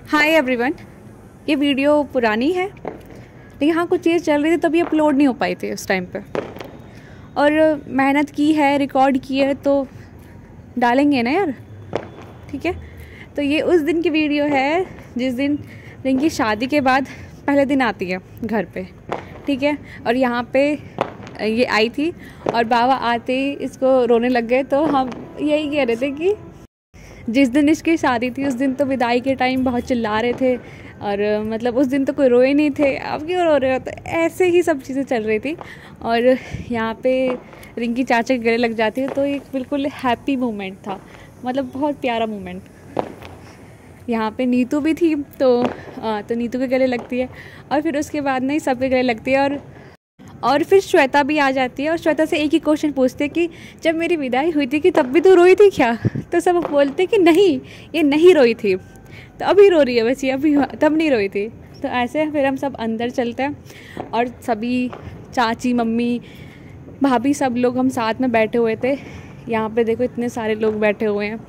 Hi everyone. ये video पुरानी है लेकिन हाँ कुछ चीज़ चल रही थी तभी अपलोड नहीं हो पाई थी उस टाइम पे, और मेहनत की है, रिकॉर्ड की है तो डालेंगे ना यार, ठीक है। तो ये उस दिन की वीडियो है जिस दिन रिंकी शादी के बाद पहले दिन आती है घर पे, ठीक है। और यहाँ पे ये आई थी और बाबा आते ही इसको रोने लग गए। तो हम यही कह रहे थे कि जिस दिन इसकी शादी थी उस दिन तो विदाई के टाइम बहुत चिल्ला रहे थे और मतलब उस दिन तो कोई रोए नहीं थे, अब क्यों रो रहे हो। तो ऐसे ही सब चीज़ें चल रही थी और यहाँ पे रिंकी चाचा के गले लग जाती है तो एक बिल्कुल हैप्पी मोमेंट था, मतलब बहुत प्यारा मोमेंट। यहाँ पे नीतू भी थी तो नीतू के गले लगती है और फिर उसके बाद नहीं सबके गले लगती है और फिर श्वेता भी आ जाती है और श्वेता से एक ही क्वेश्चन पूछते हैं कि जब मेरी विदाई हुई थी कि तब भी तू रोई थी क्या। तो सब बोलते कि नहीं ये नहीं रोई थी, तो अभी रो रही है बस, ये अभी तब नहीं रोई थी। तो ऐसे फिर हम सब अंदर चलते हैं और सभी चाची मम्मी भाभी सब लोग हम साथ में बैठे हुए थे। यहाँ पे देखो इतने सारे लोग बैठे हुए हैं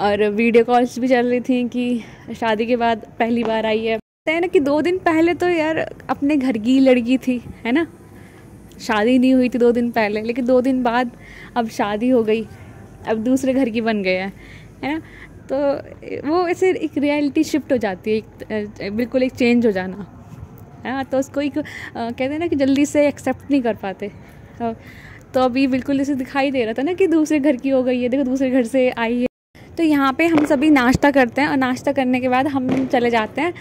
और वीडियो कॉल्स भी चल रही थी कि शादी के बाद पहली बार आई है ना। कि 2 दिन पहले तो यार अपने घर की लड़की थी, है ना, शादी नहीं हुई थी 2 दिन पहले, लेकिन 2 दिन बाद अब शादी हो गई, अब दूसरे घर की बन गया है ना। तो वो ऐसे एक रियलिटी शिफ्ट हो जाती है, बिल्कुल एक चेंज हो जाना है ना। तो उसको एक कहते हैं ना कि जल्दी से एक्सेप्ट नहीं कर पाते। तो अभी बिल्कुल ऐसे दिखाई दे रहा था ना कि दूसरे घर की हो गई है, देखो दूसरे घर से आई है। तो यहाँ पे हम सभी नाश्ता करते हैं और नाश्ता करने के बाद हम चले जाते हैं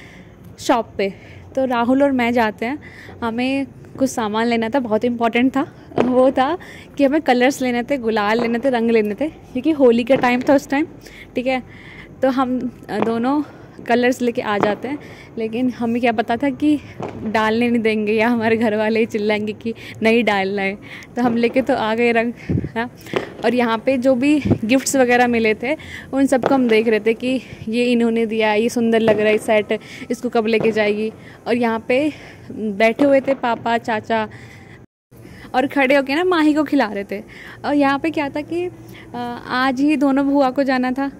शॉप पे। तो राहुल और मैं जाते हैं, हमें कुछ सामान लेना था, बहुत इम्पोर्टेंट था। वो था कि हमें कलर्स लेने थे, गुलाल लेने थे, रंग लेने थे, क्योंकि होली का टाइम था उस टाइम, ठीक है। तो हम दोनों कलर्स लेके आ जाते हैं, लेकिन हमें क्या पता था कि डालने नहीं देंगे या हमारे घर वाले ही चिल्लाएंगे कि नहीं डालना है। तो हम लेके तो आ गए रंग, हाँ। और यहाँ पे जो भी गिफ्ट्स वगैरह मिले थे उन सबको हम देख रहे थे कि ये इन्होंने दिया, ये सुंदर लग रहा है सेट, इसको कब लेके जाएगी। और यहाँ पे बैठे हुए थे पापा चाचा और खड़े होके ना माही को खिला रहे थे। और यहाँ पे क्या था कि आज ही दोनों बुआ को जाना था,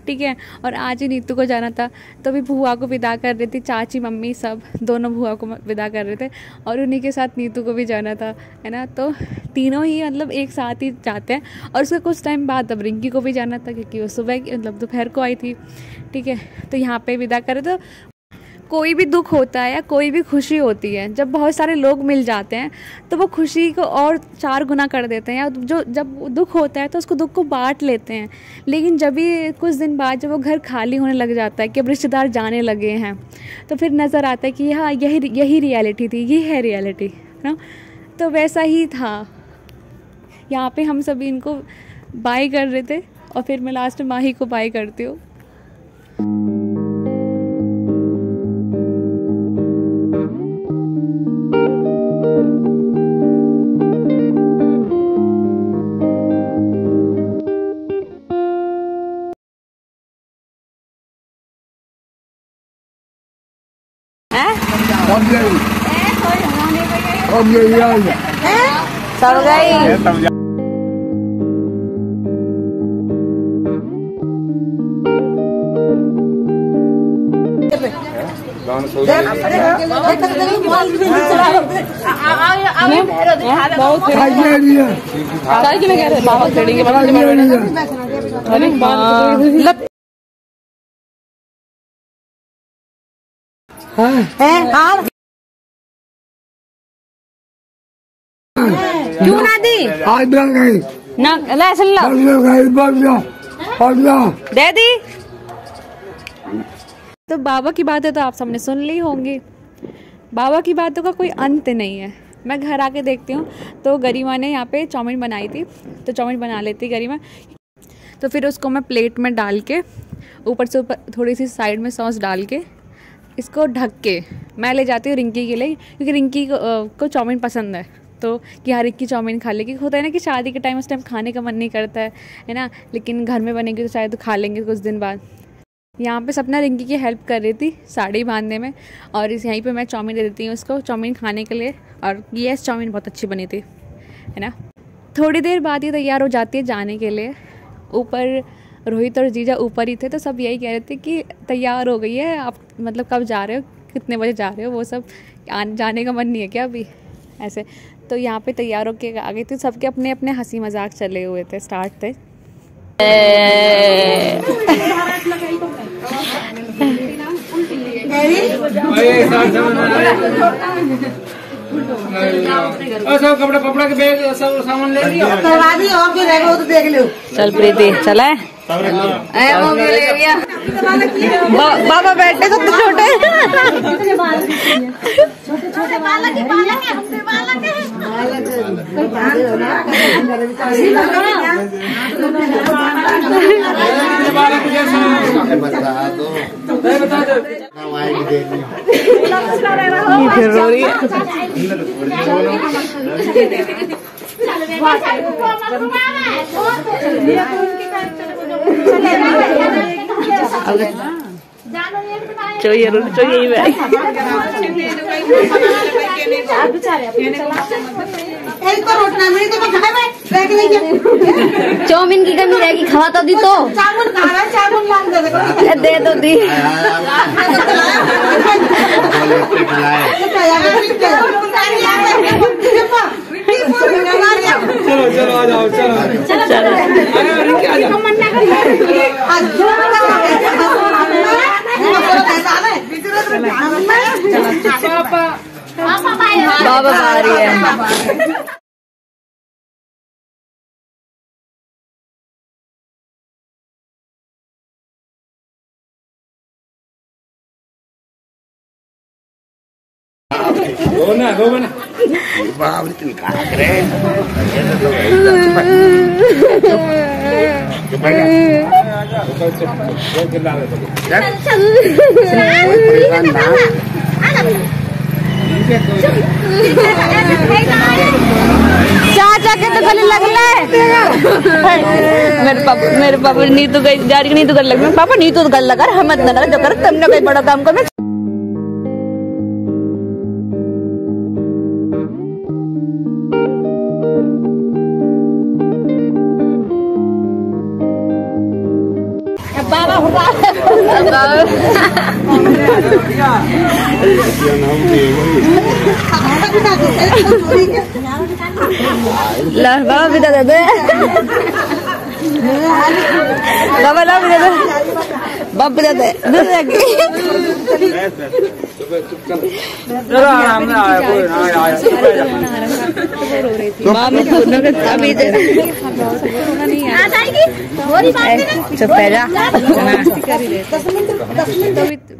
ठीक है, और आज ही नीतू को जाना था। तो भी बुआ को विदा कर रही थी, चाची मम्मी सब दोनों बुआ को विदा कर रहे थे और उन्हीं के साथ नीतू को भी जाना था, है ना। तो तीनों ही मतलब एक साथ ही जाते हैं। और उसके कुछ टाइम बाद अब रिंकी को भी जाना था क्योंकि वो सुबह मतलब दोपहर को आई थी, ठीक है। तो यहाँ पे विदा करे। तो कोई भी दुख होता है या कोई भी खुशी होती है, जब बहुत सारे लोग मिल जाते हैं तो वो खुशी को और 4 गुना कर देते हैं। या जब दुख होता है तो उसको दुख को बांट लेते हैं, लेकिन जब भी कुछ दिन बाद जब वो घर खाली होने लग जाता है कि अब रिश्तेदार जाने लगे हैं तो फिर नज़र आता है कि हाँ यही रियलिटी थी, ये है रियलिटी ना। तो वैसा ही था। यहाँ पे हम सभी इनको बाय कर रहे थे और फिर मैं लास्ट में माही को बाय करती हूँ। सब गई क्यों ना दी ना दे दी। तो बाबा की बातें तो आप सबने सुन ली होंगी। बाबा की बातों का कोई अंत नहीं है। मैं घर आके देखती हूँ तो गरिमा ने यहाँ पे चाउमीन बनाई थी, तो चाउमीन बना लेती गरिमा। तो फिर उसको मैं प्लेट में डाल के ऊपर से ऊपर थोड़ी सी साइड में सॉस डाल के इसको ढक के मैं ले जाती हूँ रिंकी के लिए, क्योंकि रिंकी को चाउमीन पसंद है। तो कि हर एक की चाउमीन खा लेगी। होता है ना कि शादी के टाइम उस टाइम खाने का मन नहीं करता है ना, लेकिन घर में बनेगी तो शायद खा लेंगे कुछ दिन बाद। यहाँ पे सपना रिंकी की हेल्प कर रही थी साड़ी बांधने में, और इस यहीं पे मैं चाउमीन दे देती हूँ उसको चाउमीन खाने के लिए। और ये चाउमीन बहुत अच्छी बनी थी, है ना। थोड़ी देर बाद ये तैयार हो जाती है जाने के लिए। ऊपर रोहित और जीजा ऊपर ही थे, तो सब यही कह रहे थे कि तैयार हो गई है आप, मतलब कब जा रहे हो, कितने बजे जा रहे हो, वो सब जाने का मन नहीं है क्या अभी ऐसे। तो यहाँ पे तैयार होके आ गई थी, सबके अपने अपने हंसी मजाक चले हुए थे, स्टार्ट थे। सब कपड़ा पपड़ा के बैग सब सामान ले लिया, तो देख लो। चल प्रीति चला है, बाबा बैठे सबसे छोटे फिर रो रही है। चाउमीन की कमी रहेगी, खवा तो दी तो दे दो दी। चलो चलो आ जाओ, चलो चलो बाबा आ रही है। दो ना चाचा के तो गले लगले। मेरे पापा नीतू गई जा रही, नीतू गले लग, पापा नीतू तो गले लगा, हम मत ना जो कर, तुमने कोई बड़ा काम कर। बाबा विदा दे दे, बाबा ला विदा दे, बाबा विदा दे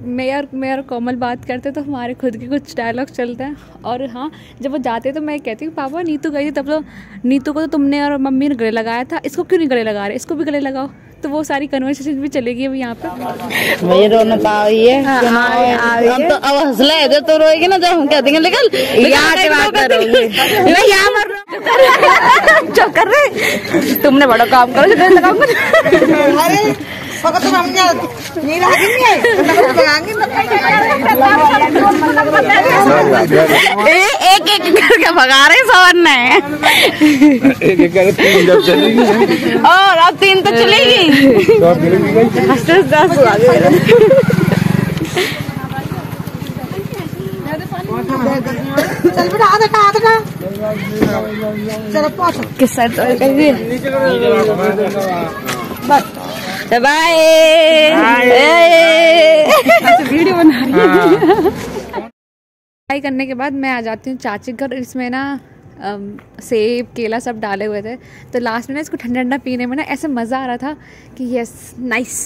मैं और कोमल बात करते तो हमारे खुद के कुछ डायलॉग चलते हैं। और हाँ, जब वो जाते तो मैं कहती हूँ पापा नीतू गई थी, तब तो नीतू को तो तुमने और मम्मी ने गले लगाया था, इसको क्यों नहीं गले लगा रहे, इसको भी गले लगाओ। तो वो सारी कन्वर्सेशन भी चलेगी अभी यहाँ पे। वही रोना तो आई है, हम तो अब हंसले जब तो रोएगी ना, जब हम कह देंगे निकल यहाँ से बात करोगे नहीं, यहाँ मर चुप कर रहे, तुमने बड़ा काम करो जो लगाऊंगा। एक एक करके भगा रहे सवरना है, एक एक करके 3 जब चलेगी और अब 3 तो चलेगी। चल बेटा आधा चलो किस साइड बाय वीडियो बना रही है। फ्राई करने के बाद मैं आ जाती हूँ चाची घर। इसमें ना सेब केला सब डाले हुए थे, तो लास्ट में ना इसको ठंडा ठंडा पीने में ना ऐसे मज़ा आ रहा था कि यस नाइस।